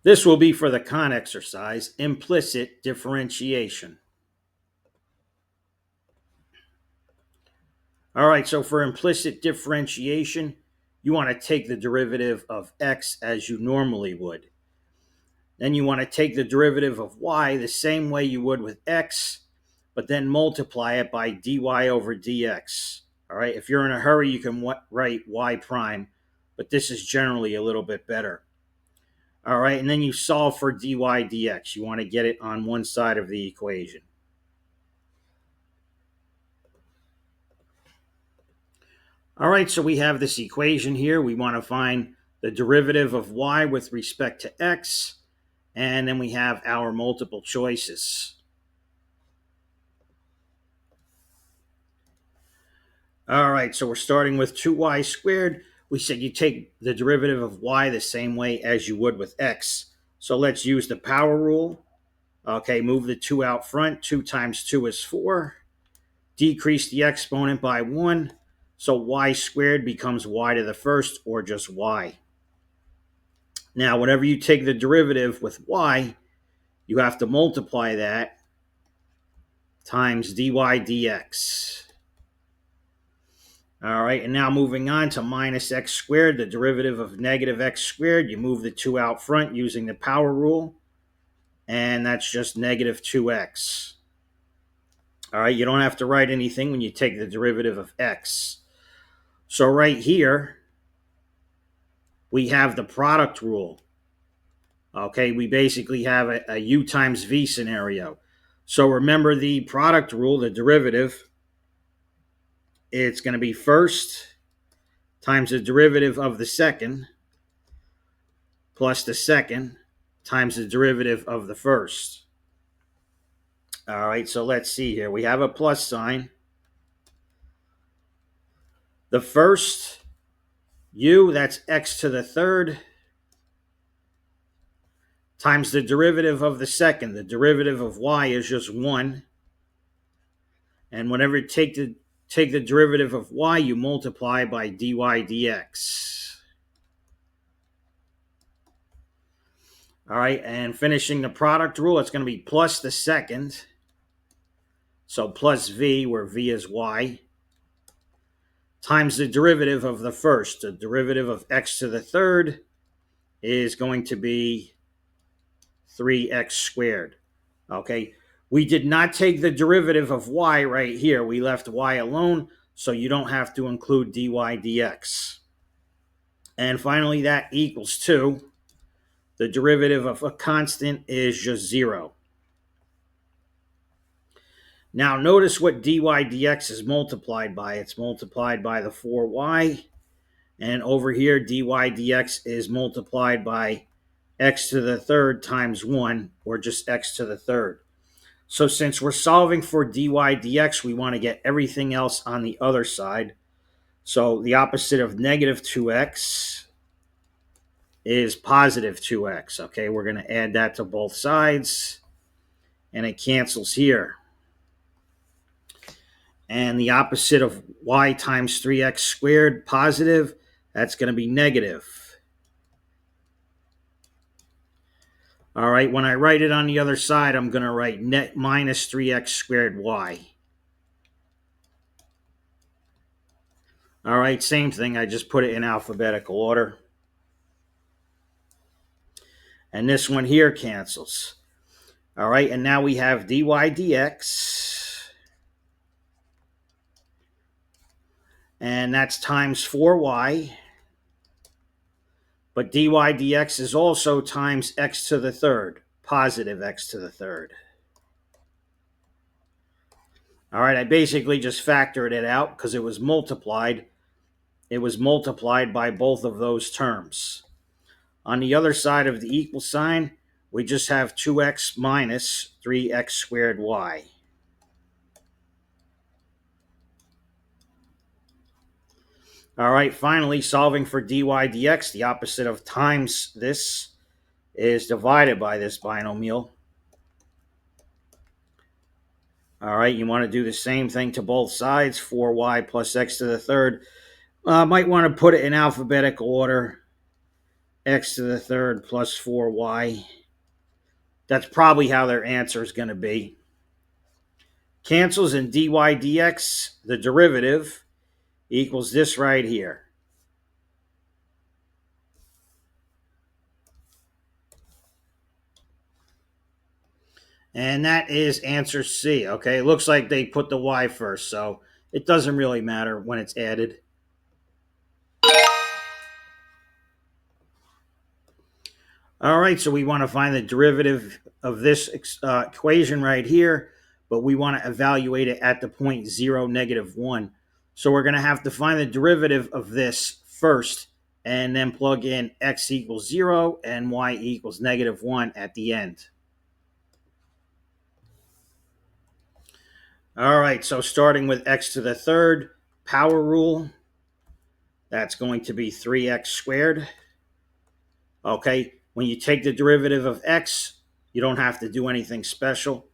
This will be for the con exercise, implicit differentiation. All right, so for implicit differentiation, you want to take the derivative of x as you normally would. Then you want to take the derivative of y the same way you would with x, but then multiply it by dy over dx. All right, if you're in a hurry, you can write y prime, but this is generally a little bit better. All right, and then you solve for dy dx. You want to get it on one side of the equation. All right, so we have this equation here. We want to find the derivative of y with respect to x, and then we have our multiple choices. All right, so we're starting with 2y squared. We said you take the derivative of y the same way as you would with x. So let's use the power rule. Okay, move the 2 out front. 2 times 2 is 4. Decrease the exponent by 1. So y squared becomes y to the first, or just y. Now, whenever you take the derivative with y, you have to multiply that times dy dx. All right, and now moving on to minus x squared, the derivative of negative x squared. You move the 2 out front using the power rule, and that's just negative 2x. All right, you don't have to write anything when you take the derivative of x. So right here, we have the product rule. Okay, we basically have a u times v scenario. So remember the product rule, the derivative, it's going to be first times the derivative of the second plus the second times the derivative of the first. All right, so let's see here. We have a plus sign. The first u, that's x to the third, times the derivative of the second. The derivative of y is just 1. And whenever you take the derivative of y, you multiply by dy dx. All right, and finishing the product rule, it's going to be plus the second. So plus v, where v is y, times the derivative of the first. The derivative of x to the third is going to be 3x squared. Okay, we did not take the derivative of y right here. We left y alone, so you don't have to include dy dx. And finally, that equals 2. The derivative of a constant is just 0. Now notice what dy dx is multiplied by. It's multiplied by the 4y. And over here, dy dx is multiplied by x to the third times 1, or just x to the third. So since we're solving for dy dx, we want to get everything else on the other side. So the opposite of negative 2x is positive 2x. Okay, we're going to add that to both sides, and it cancels here. And the opposite of y times 3x squared, positive, that's going to be negative. All right, when I write it on the other side, I'm going to write net minus 3x squared y. All right, same thing. I just put it in alphabetical order. And this one here cancels. All right, and now we have dy dx. And that's times 4y. But dy dx is also times x to the third, positive x to the third. All right, I basically just factored it out because it was multiplied. It was multiplied by both of those terms. On the other side of the equal sign, we just have 2x minus 3x squared y. All right, finally, solving for dy dx, the opposite of times this is divided by this binomial. All right, you want to do the same thing to both sides, 4y plus x to the third. Might want to put it in alphabetical order. x to the third plus 4y. That's probably how their answer is going to be. Cancels in dy dx, the derivative equals this right here. And that is answer C. Okay, it looks like they put the y first, so it doesn't really matter when it's added. All right, so we want to find the derivative of this equation right here, but we want to evaluate it at the point 0, -1. So we're going to have to find the derivative of this first, and then plug in x equals 0 and y equals -1 at the end. All right, so starting with x to the third, power rule, that's going to be 3x squared. Okay, when you take the derivative of x, you don't have to do anything special.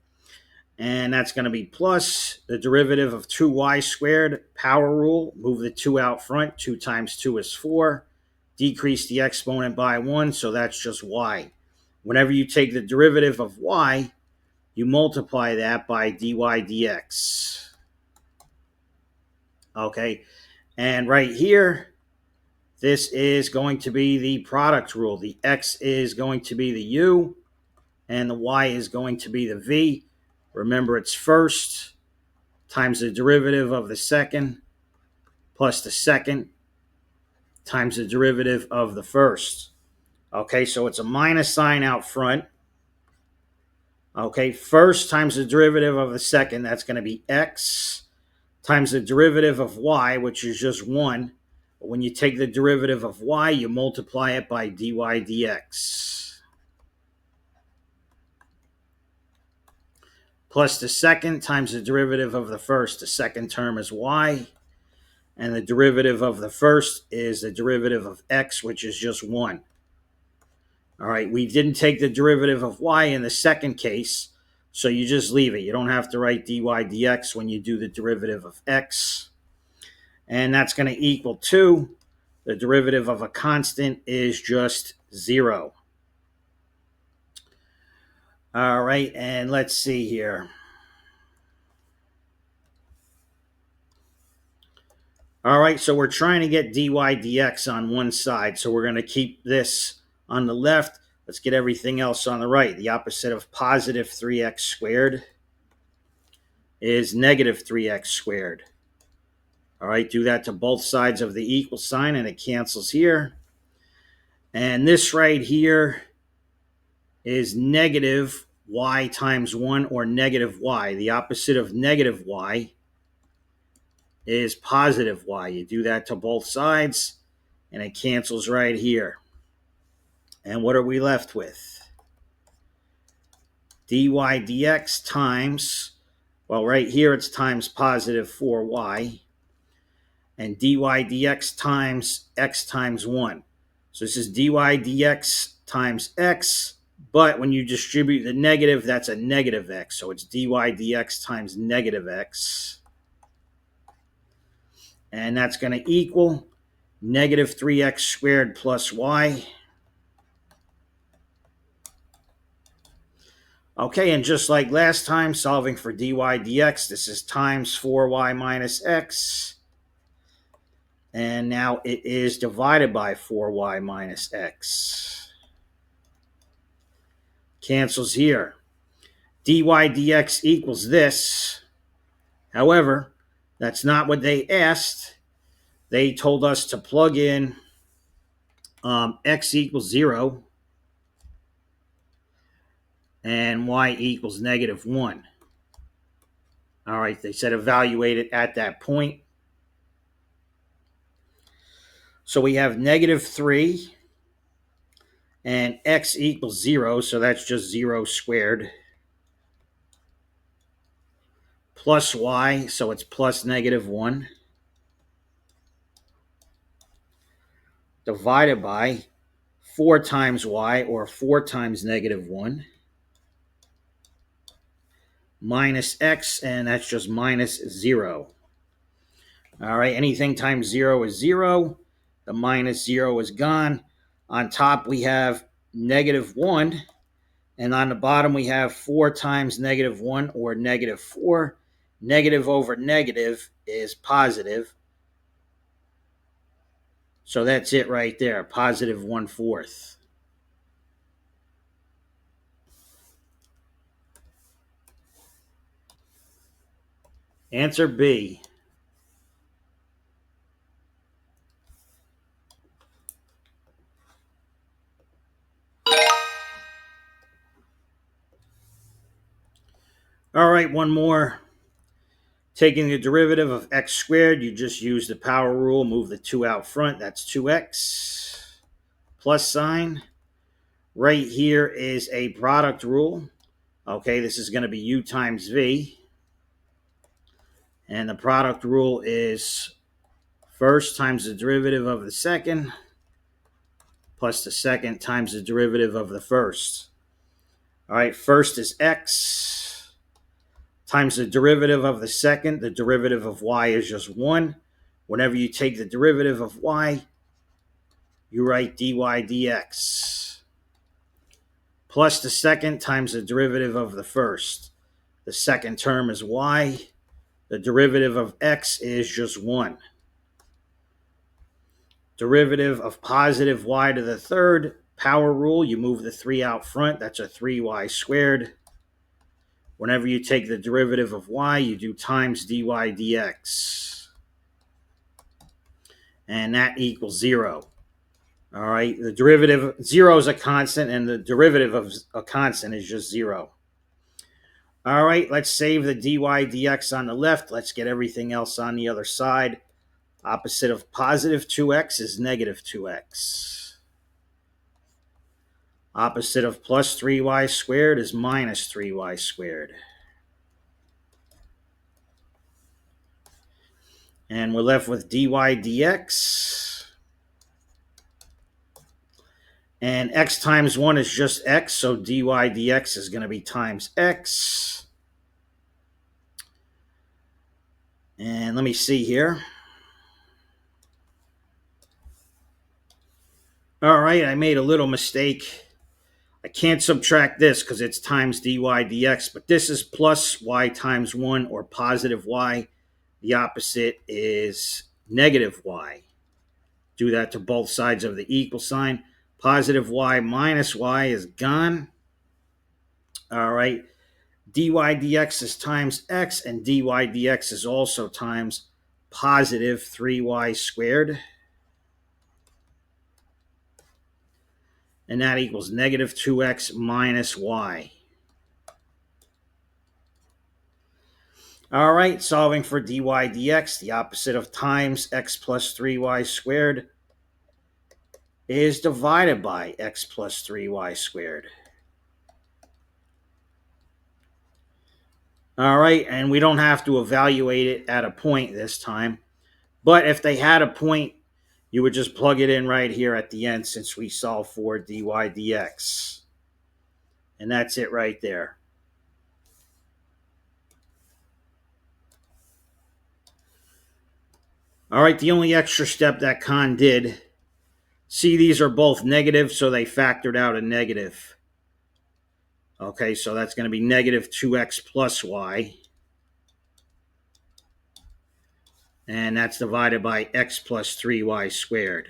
And that's going to be plus the derivative of 2y squared, power rule, move the 2 out front, 2 times 2 is 4, decrease the exponent by 1, so that's just y. Whenever you take the derivative of y, you multiply that by dy dx. Okay, and right here, this is going to be the product rule. The x is going to be the u, and the y is going to be the v. Remember, it's first times the derivative of the second plus the second times the derivative of the first. Okay, so it's a minus sign out front. Okay, first times the derivative of the second, that's going to be x, times the derivative of y, which is just 1. But when you take the derivative of y, you multiply it by dy dx. Plus the second times the derivative of the first. The second term is y. And the derivative of the first is the derivative of x, which is just 1. All right, we didn't take the derivative of y in the second case, so you just leave it. You don't have to write dy dx when you do the derivative of x. And that's going to equal 2. The derivative of a constant is just 0. All right, and let's see here. All right, so we're trying to get dy dx on one side, so we're going to keep this on the left. Let's get everything else on the right. The opposite of positive 3x squared is negative 3x squared. All right, do that to both sides of the equal sign, and it cancels here. And this right here is negative y times 1, or negative y. The opposite of negative y is positive y. You do that to both sides, and it cancels right here. And what are we left with? Dy dx times, well, right here it's times positive 4y, and dy dx times x times 1. So this is dy dx times x, but when you distribute the negative, that's a negative x. So it's dy dx times negative x. And that's going to equal negative 3x squared plus y. Okay, and just like last time, solving for dy dx, this is times 4y minus x. And now it is divided by 4y minus x. Cancels here. Dy dx equals this. However, that's not what they asked. They told us to plug in x equals 0 and y equals -1. All right, they said evaluate it at that point. So we have -3 and x equals 0, so that's just 0 squared, plus y, so it's plus -1, divided by 4 times y, or 4 times -1, minus x, and that's just minus 0. All right, anything times 0 is 0. The minus 0 is gone. On top, we have negative 1. And on the bottom, we have 4 times negative 1, or negative 4. Negative over negative is positive. So that's it right there, positive 1/4. Answer B. All right, one more. Taking the derivative of x squared, you just use the power rule, move the 2 out front. That's 2x. Plus sign. Right here is a product rule. Okay, this is going to be u times v. And the product rule is first times the derivative of the second plus the second times the derivative of the first. All right, first is x times the derivative of the second. The derivative of y is just 1. Whenever you take the derivative of y, you write dy dx. Plus the second times the derivative of the first. The second term is y. The derivative of x is just 1. Derivative of positive y to the third, power rule, you move the 3 out front. That's a 3y squared. Whenever you take the derivative of y, you do times dy dx. And that equals 0. All right, the derivative, 0 is a constant, and the derivative of a constant is just 0. All right, let's save the dy dx on the left. Let's get everything else on the other side. Opposite of positive 2x is negative 2x. Opposite of plus 3y squared is minus 3y squared. And we're left with dy dx. And x times 1 is just x, so dy dx is going to be times x. And let me see here. All right, I made a little mistake. I can't subtract this because it's times dy dx, but this is plus y times 1, or positive y. The opposite is negative y. Do that to both sides of the equal sign. Positive y minus y is gone. All right. Dy dx is times x, and dy dx is also times positive 3y squared. And that equals negative 2x minus y. All right, solving for dy dx, the opposite of times x plus 3y squared is divided by x plus 3y squared. All right, and we don't have to evaluate it at a point this time. But if they had a point, you would just plug it in right here at the end, since we solved for dy dx. And that's it right there. All right, the only extra step that Khan did, see, these are both negative, so they factored out a negative. Okay, so that's going to be negative 2x plus y. And that's divided by x plus 3y squared.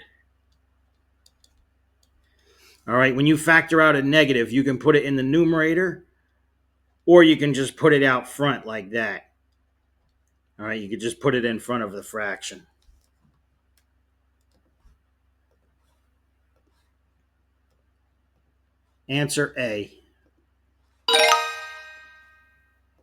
All right, when you factor out a negative, you can put it in the numerator, or you can just put it out front like that. All right, you could just put it in front of the fraction. Answer A.